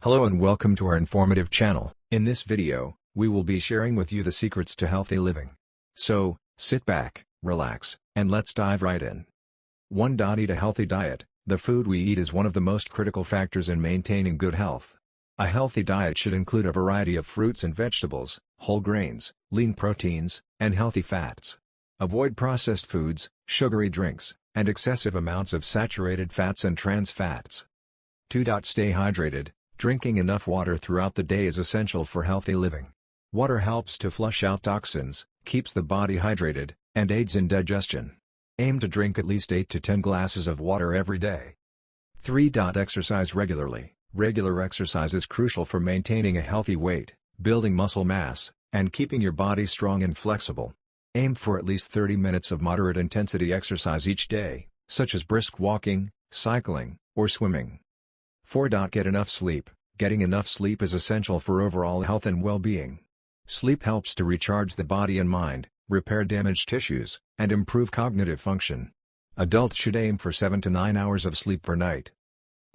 Hello and welcome to our informative channel. In this video, we will be sharing with you the secrets to healthy living. So, sit back, relax, and let's dive right in. 1. Eat a healthy diet. The food we eat is one of the most critical factors in maintaining good health. A healthy diet should include a variety of fruits and vegetables, whole grains, lean proteins, and healthy fats. Avoid processed foods, sugary drinks, and excessive amounts of saturated fats and trans fats. 2. Stay hydrated. Drinking enough water throughout the day is essential for healthy living. Water helps to flush out toxins, keeps the body hydrated, and aids in digestion. Aim to drink at least 8 to 10 glasses of water every day. 3. Exercise regularly. Regular exercise is crucial for maintaining a healthy weight, building muscle mass, and keeping your body strong and flexible. Aim for at least 30 minutes of moderate intensity exercise each day, such as brisk walking, cycling, or swimming. 4. Get enough sleep. Getting enough sleep is essential for overall health and well-being. Sleep helps to recharge the body and mind, repair damaged tissues, and improve cognitive function. Adults should aim for 7 to 9 hours of sleep per night.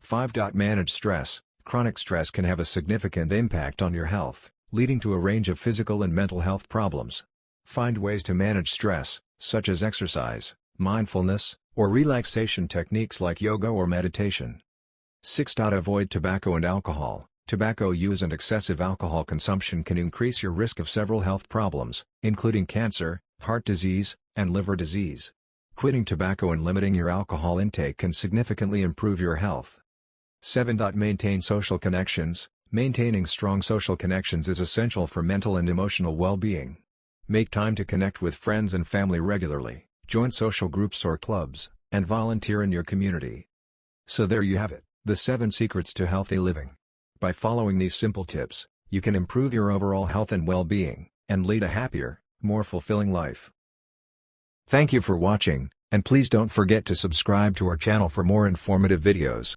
5. Manage stress. Chronic stress can have a significant impact on your health, leading to a range of physical and mental health problems. Find ways to manage stress, such as exercise, mindfulness, or relaxation techniques like yoga or meditation. 6. Avoid tobacco and alcohol. Tobacco use and excessive alcohol consumption can increase your risk of several health problems, including cancer, heart disease, and liver disease. Quitting tobacco and limiting your alcohol intake can significantly improve your health. 7. Maintain social connections. Maintaining strong social connections is essential for mental and emotional well-being. Make time to connect with friends and family regularly, join social groups or clubs, and volunteer in your community. So there you have it. The 7 secrets to healthy living. By following these simple tips, you can improve your overall health and well-being, and lead a happier, more fulfilling life. Thank you for watching, and please don't forget to subscribe to our channel for more informative videos.